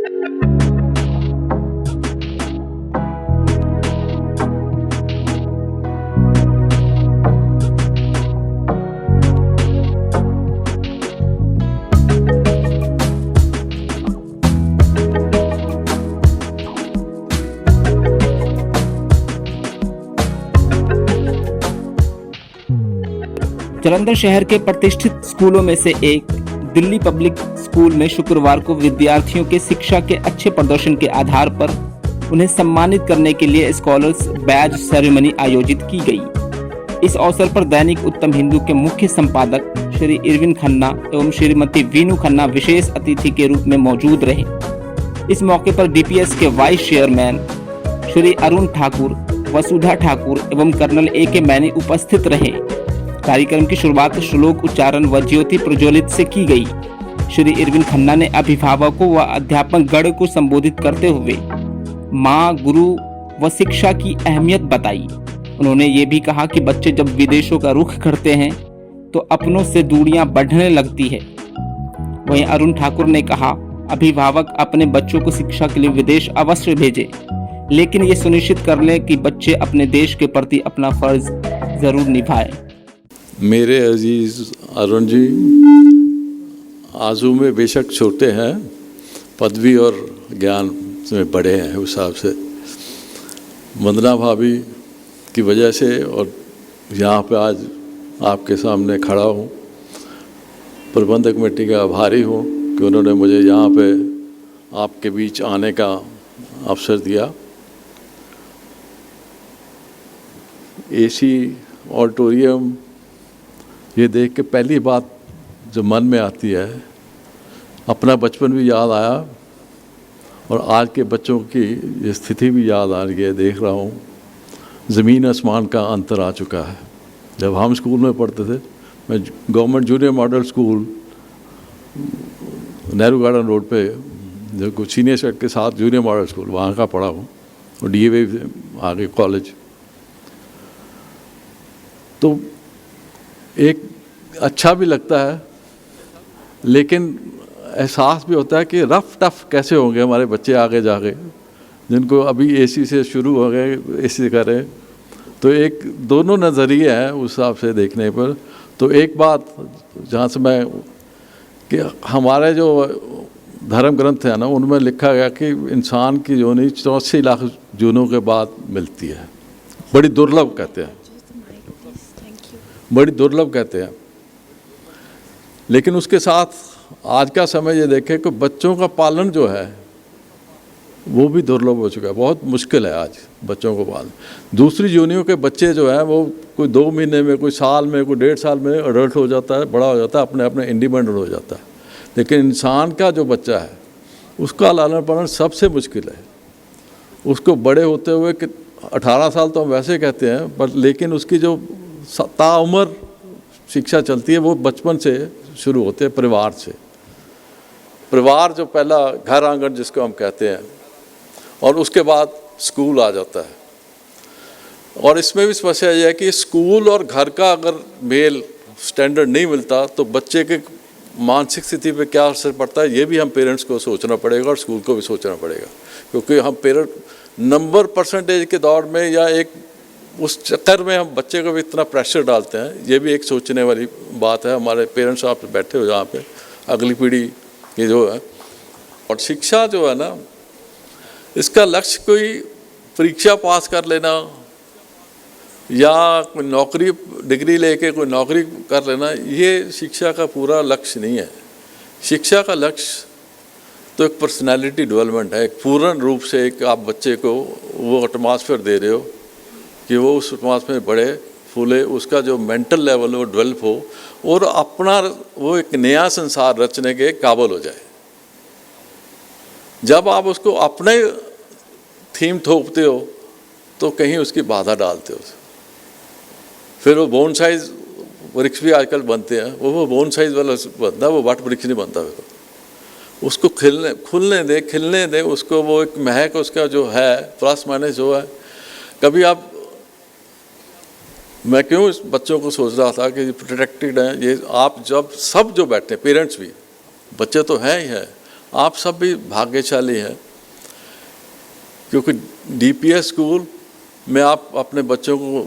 जालंधर शहर के प्रतिष्ठित स्कूलों में से एक दिल्ली पब्लिक स्कूल में शुक्रवार को विद्यार्थियों के शिक्षा के अच्छे प्रदर्शन के आधार पर उन्हें सम्मानित करने के लिए स्कॉलर्स बैज सेरेमनी आयोजित की गई। इस अवसर पर दैनिक उत्तम हिंदू के मुख्य संपादक श्री इरविन खन्ना एवं श्रीमती वीनू खन्ना विशेष अतिथि के रूप में मौजूद रहे। इस मौके पर डीपीएस के वाइस चेयरमैन श्री अरुण ठाकुर, वसुधा ठाकुर एवं कर्नल A.K. मैनी उपस्थित रहे। कार्यक्रम की शुरुआत श्लोक उच्चारण व ज्योति प्रज्वलित से की गई। श्री इरविन खन्ना ने अभिभावकों व अध्यापक गण को संबोधित करते हुए माँ, गुरु व शिक्षा की अहमियत बताई। उन्होंने ये भी कहा कि बच्चे जब विदेशों का रुख करते हैं तो अपनों से दूरियां बढ़ने लगती है। वहीं अरुण ठाकुर ने कहा, अभिभावक अपने बच्चों को शिक्षा के लिए विदेश अवश्य भेजें, लेकिन ये सुनिश्चित कर लें कि बच्चे अपने देश के प्रति अपना फर्ज जरूर निभाएं। मेरे अजीज़ अरुण जी आजू में बेशक छोटे हैं, पदवी और ज्ञान में बड़े हैं उस हिसाब से। वंदना भाभी की वजह से और यहाँ पे आज आपके सामने खड़ा हूँ। प्रबंधक कमेटी का आभारी हूँ कि उन्होंने मुझे यहाँ पे आपके बीच आने का अवसर दिया। एसी ऑडिटोरियम ये देख के पहली बात जो मन में आती है, अपना बचपन भी याद आया और आज के बच्चों की स्थिति भी याद आ रही है। देख रहा हूँ ज़मीन आसमान का अंतर आ चुका है। जब हम स्कूल में पढ़ते थे, मैं government junior model school Nehru garden road पे जो कुछ सीनियर सेट के साथ जूनियर मॉडल स्कूल वहाँ का पढ़ा हूँ और DAV आगे कॉलेज। तो एक अच्छा भी लगता है, लेकिन एहसास भी होता है कि रफ टफ कैसे होंगे हमारे बच्चे आगे जाके, जिनको अभी एसी से शुरू हो गए, एसी करें। तो एक दोनों नज़रिए हैं उस हिसाब से देखने पर। तो एक बात जहाँ से मैं कि हमारे जो धर्म ग्रंथ है ना, उनमें लिखा गया कि इंसान की योनि 84 लाख जूनों के बाद मिलती है। बड़ी दुर्लभ कहते हैं, बड़ी दुर्लभ कहते हैं। लेकिन उसके साथ आज का समय ये देखें कि बच्चों का पालन जो है वो भी दुर्लभ हो चुका है। बहुत मुश्किल है आज बच्चों को पालना। दूसरी योनियों के बच्चे जो हैं वो कोई 2 महीने में, कोई साल में, कोई 1.5 साल में अडल्ट हो जाता है, बड़ा हो जाता है, अपने अपने इंडिपेंडेंट हो जाता है। लेकिन इंसान का जो बच्चा है उसका लालन पालन सबसे मुश्किल है। उसको बड़े होते हुए कि 18 साल तो हम वैसे कहते हैं, पर लेकिन उसकी जो ताउम्र शिक्षा चलती है वो बचपन से शुरू होते हैं, परिवार से। परिवार जो पहला घर आंगन जिसको हम कहते हैं, और उसके बाद स्कूल आ जाता है। और इसमें भी समस्या यह है कि स्कूल और घर का अगर मेल स्टैंडर्ड नहीं मिलता तो बच्चे के मानसिक स्थिति पे क्या असर पड़ता है, ये भी हम पेरेंट्स को सोचना पड़ेगा और स्कूल को भी सोचना पड़ेगा। क्योंकि हम पेरेंट नंबर परसेंटेज के दौर में या एक उस चक्कर में हम बच्चे को भी इतना प्रेशर डालते हैं, ये भी एक सोचने वाली बात है। हमारे पेरेंट्स आप बैठे हो जहाँ पे, अगली पीढ़ी की जो है। और शिक्षा जो है ना, इसका लक्ष्य कोई परीक्षा पास कर लेना या कोई नौकरी डिग्री लेके कोई नौकरी कर लेना, ये शिक्षा का पूरा लक्ष्य नहीं है। शिक्षा का लक्ष्य तो एक पर्सनैलिटी डेवलपमेंट है। एक पूर्ण रूप से एक आप बच्चे को वो एटमॉस्फेयर दे रहे हो कि वो उस एटमॉस्फेयर में बढ़े फूले, उसका जो मेंटल लेवल वो डेवलप हो और अपना वो एक नया संसार रचने के काबिल हो जाए। जब आप उसको अपने थीम थोपते हो तो कहीं उसकी बाधा डालते हो। फिर वो बोन साइज वृक्ष भी आजकल बनते हैं, वो बोन साइज वाला बनता है, वो वट वृक्ष नहीं बनता। उसको खुलने दे, खिलने दे उसको, वो एक महक उसका जो है प्लस माइनस जो है। कभी आप, मैं क्यों इस बच्चों को सोच रहा था कि प्रोटेक्टेड है ये, आप जब सब जो बैठे पेरेंट्स भी, बच्चे तो हैं ही हैं, आप सब भी भाग्यशाली हैं, क्योंकि डीपीएस स्कूल में आप अपने बच्चों को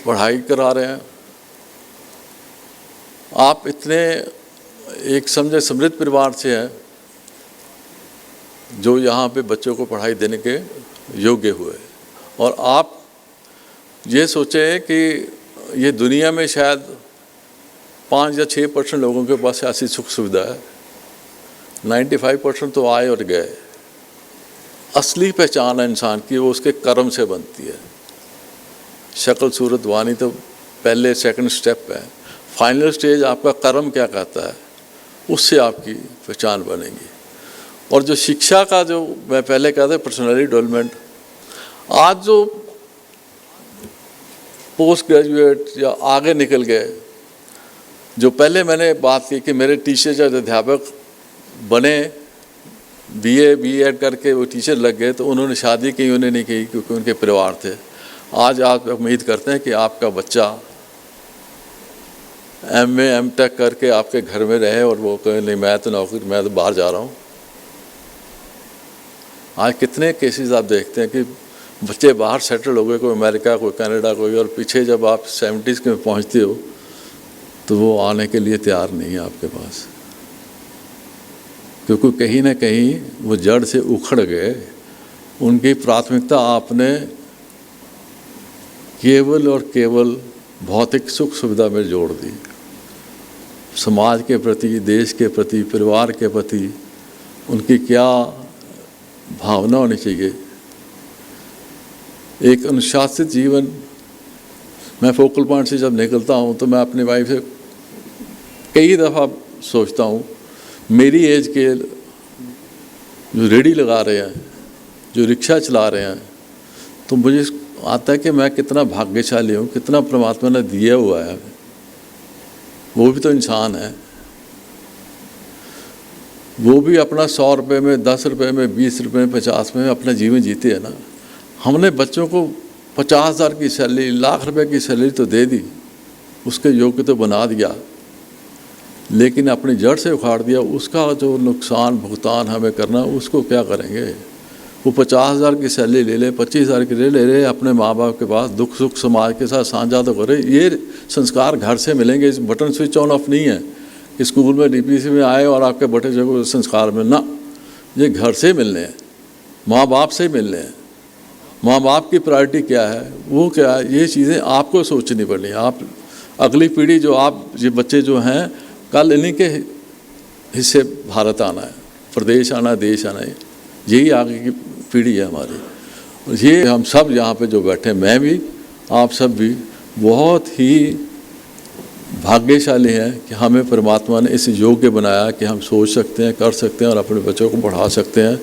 पढ़ाई करा रहे हैं। आप इतने एक समझे समृद्ध परिवार से हैं जो यहाँ पे बच्चों को पढ़ाई देने के योग्य हुए, और आप ये सोचें कि ये दुनिया में शायद 5 या 6% लोगों के पास ऐसी सुख सुविधा है, 95% तो आए और गए। असली पहचान है इंसान की, वो उसके कर्म से बनती है। शक्ल सूरत वाणी तो पहले सेकंड स्टेप है, फाइनल स्टेज आपका कर्म क्या कहता है, उससे आपकी पहचान बनेगी। और जो शिक्षा का जो मैं पहले कहता था पर्सनैलिटी डेवलपमेंट, आज जो पोस्ट ग्रेजुएट या आगे निकल गए, जो पहले मैंने बात की कि मेरे टीचर जब अध्यापक बने, बीए बीएड करके वो टीचर लग गए, तो उन्होंने शादी की, उन्होंने नहीं की क्योंकि उनके परिवार थे। आज आप उम्मीद करते हैं कि आपका बच्चा एमए एमटेक करके आपके घर में रहे और वो कहे नहीं मैं तो नौकरी, मैं तो बाहर जा रहा हूँ। आज कितने केसेस आप देखते हैं कि बच्चे बाहर सेटल हो गए, कोई अमेरिका, कोई कनाडा, कोई, और पीछे जब आप 70s में पहुँचते हो तो वो आने के लिए तैयार नहीं है आपके पास, क्योंकि कहीं ना कहीं वो जड़ से उखड़ गए। उनकी प्राथमिकता आपने केवल और केवल भौतिक सुख सुविधा में जोड़ दी। समाज के प्रति, देश के प्रति, परिवार के प्रति उनकी क्या भावना होनी चाहिए। एक अनुशासित जीवन, मैं फोकल पॉइंट से जब निकलता हूँ तो मैं अपनी वाइफ से कई दफ़ा सोचता हूँ, मेरी एज के जो रेडी लगा रहे हैं, जो रिक्शा चला रहे हैं, तो मुझे आता है कि मैं कितना भाग्यशाली हूँ, कितना परमात्मा ने दिया हुआ है। वो भी तो इंसान है, वो भी अपना 100 रुपये में, 10 रुपये में, 20 रुपये में, 50 में अपना जीवन जीते हैं ना। हमने बच्चों को 50,000 की सैलरी, लाख रुपए की सैलरी तो दे दी, उसके योग्य तो बना दिया, लेकिन अपनी जड़ से उखाड़ दिया। उसका जो नुकसान भुगतान हमें करना, उसको क्या करेंगे। वो 50,000 की सैलरी ले ले, 25,000 की ले ले, अपने माँ बाप के पास दुख सुख समाज के साथ साझा तो करे। ये संस्कार घर से मिलेंगे, इस बटन स्विच ऑन ऑफ नहीं है कि स्कूल में डीपीसी में आए और आपके बटन जो संस्कार मिलना, ये घर से मिलने हैं, माँ बाप से मिलने हैं। माँ बाप की प्रायोरिटी क्या है, वो क्या है, ये चीज़ें आपको सोचनी पड़नी है। आप अगली पीढ़ी जो आप ये बच्चे जो हैं, कल इन्हीं के हिस्से भारत आना है, प्रदेश आना है, देश आना है, यही आगे की पीढ़ी है हमारी। और ये हम सब यहाँ पे जो बैठे, मैं भी, आप सब भी बहुत ही भाग्यशाली हैं कि हमें परमात्मा ने इस योग्य बनाया कि हम सोच सकते हैं, कर सकते हैं और अपने बच्चों को पढ़ा सकते हैं।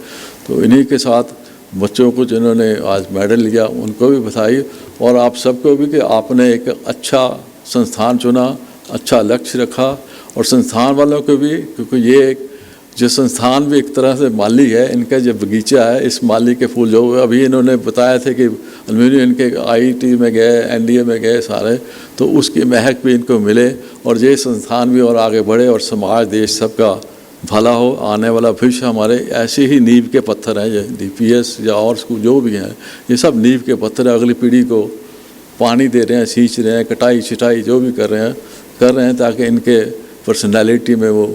तो इन्हीं के साथ बच्चों को जिन्होंने आज मेडल लिया उनको भी बधाई, और आप सबको भी कि आपने एक अच्छा संस्थान चुना, अच्छा लक्ष्य रखा, और संस्थान वालों को भी, क्योंकि ये एक जो संस्थान भी एक तरह से माली है, इनका जो बगीचा है, इस माली के फूल जो अभी इन्होंने बताया थे कि अलमीनियम इनके आईटी में गए, एनडीए में गए सारे, तो उसकी महक भी इनको मिले, और ये संस्थान भी और आगे बढ़े और समाज देश सबका भला हो। आने वाला भविष्य हमारे ऐसे ही नींव के पत्थर हैं, ये डीपीएस या और स्कूल जो भी हैं, ये सब नींव के पत्थर है। अगली पीढ़ी को पानी दे रहे हैं, सींच रहे हैं, कटाई छिटाई जो भी कर रहे हैं ताकि इनके पर्सनैलिटी में वो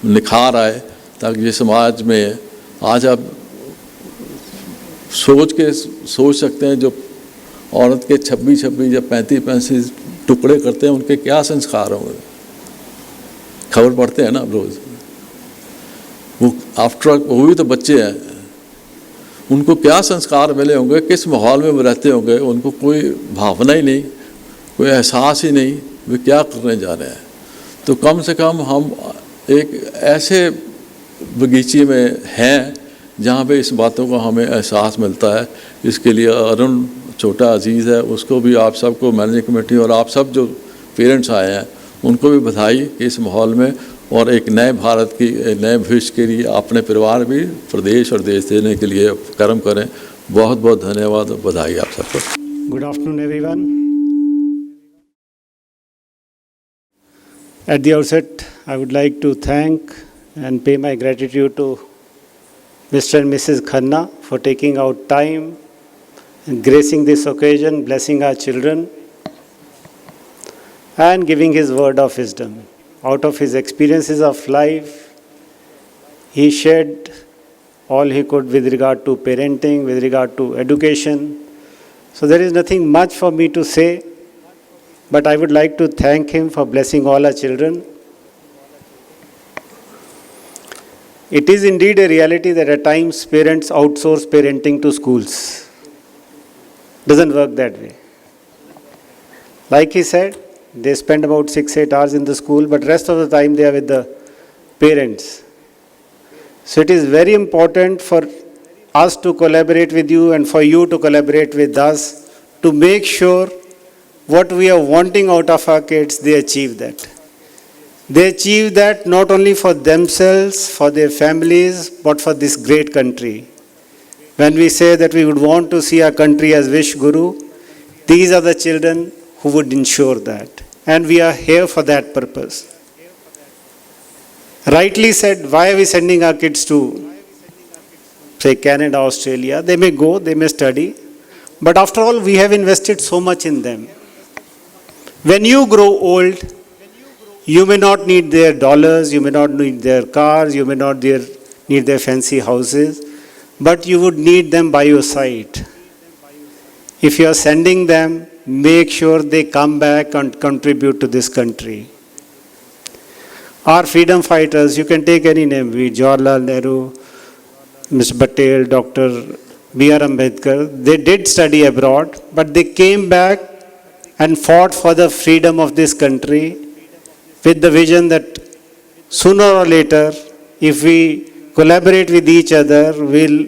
निखार आए, ताकि ये समाज में आज आप सोच सकते हैं जो औरत के 26 या 35 टुकड़े करते हैं, उनके क्या संस्कार होंगे। खबर पढ़ते हैं ना रोज़, वो आफ्टर ऑल वो भी तो बच्चे हैं, उनको क्या संस्कार मिले होंगे, किस माहौल में वो रहते होंगे, उनको कोई भावना ही नहीं, कोई एहसास ही नहीं, वे क्या करने जा रहे हैं। तो कम से कम हम एक ऐसे बगीचे में हैं जहाँ पे इस बातों का हमें एहसास मिलता है। इसके लिए अरुण छोटा अजीज़ है, उसको भी आप सबको, मैनेजिंग कमेटी और आप सब जो पेरेंट्स आए हैं उनको भी बधाई कि इस माहौल में और एक नए भारत की नए भविष्य के लिए अपने परिवार भी, प्रदेश और देश देने के लिए कर्म करें। बहुत बहुत धन्यवाद और बधाई आप सबको। Good afternoon, everyone. At the outset, I would like to thank and pay my gratitude to Mr. and Mrs. Khanna for taking out time, gracing this occasion, blessing our children, and giving his word of wisdom. Out of his experiences of life, he shared all he could with regard to parenting, with regard to education. So there is nothing much for me to say, but I would like to thank him for blessing all our children. It is indeed a reality that at times parents outsource parenting to schools. Doesn't work that way. Like he said, they spend about 6-8 hours in the school, but rest of the time they are with the parents. So it is very important for us to collaborate with you and for you to collaborate with us to make sure what we are wanting out of our kids, they achieve that. They achieve that not only for themselves, for their families, but for this great country. When we say that we would want to see our country as Wish Guru, these are the children who would ensure that. And we are here for that purpose. Rightly said, why are we sending our kids to, say, Canada, Australia? They may go, they may study. But after all, we have invested so much in them. When you grow old, you may not need their dollars, you may not need their cars, you may not need their fancy houses, but you would need them by your side. If you are sending them, make sure they come back and contribute to this country. Our freedom fighters, you can take any name, Jawaharlal Nehru, Mr. Patel, Dr. B.R. Ambedkar, they did study abroad, but they came back and fought for the freedom of this country with the vision that sooner or later, if we collaborate with each other, we'll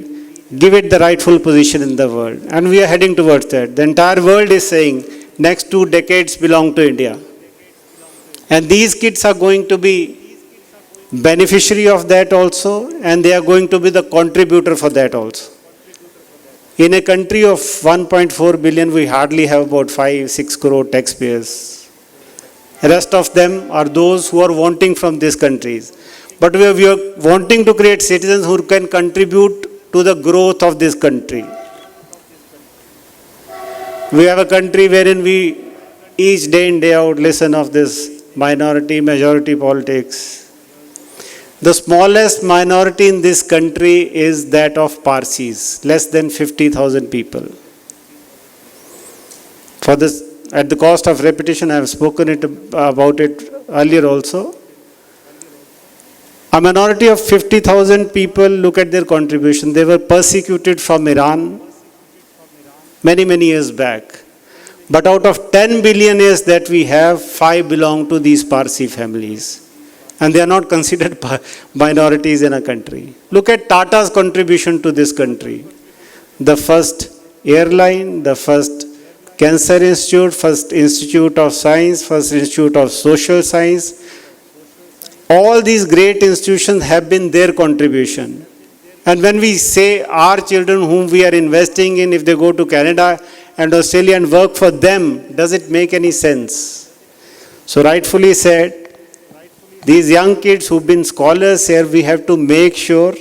give it the rightful position in the world. And we are heading towards that. The entire world is saying, next 2 decades belong to India. And these kids are going to be beneficiary of that also, and they are going to be the contributor for that also. In a country of 1.4 billion, we hardly have about 5-6 crore taxpayers. The rest of them are those who are wanting from these countries. But we are wanting to create citizens who can contribute to the growth of this country. We have a country wherein we each day in, day out listen of this minority, majority politics. The smallest minority in this country is that of Parsis, less than 50,000 people. For this, at the cost of repetition, I have spoken about it earlier also. A minority of 50,000 people, look at their contribution. They were persecuted from Iran many, many years back. But out of 10 billionaires that we have, 5 belong to these Parsi families. And they are not considered minorities in a country. Look at Tata's contribution to this country. The first airline, the first Cancer Institute, first Institute of Science, first Institute of Social Science. All these great institutions have been their contribution. And when we say our children whom we are investing in, if they go to Canada and Australia and work for them, does it make any sense? So rightfully said, these young kids who've been scholars here, we have to make sure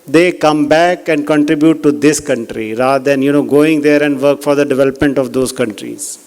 they come back and contribute to this country rather than, going there and work for the development of those countries.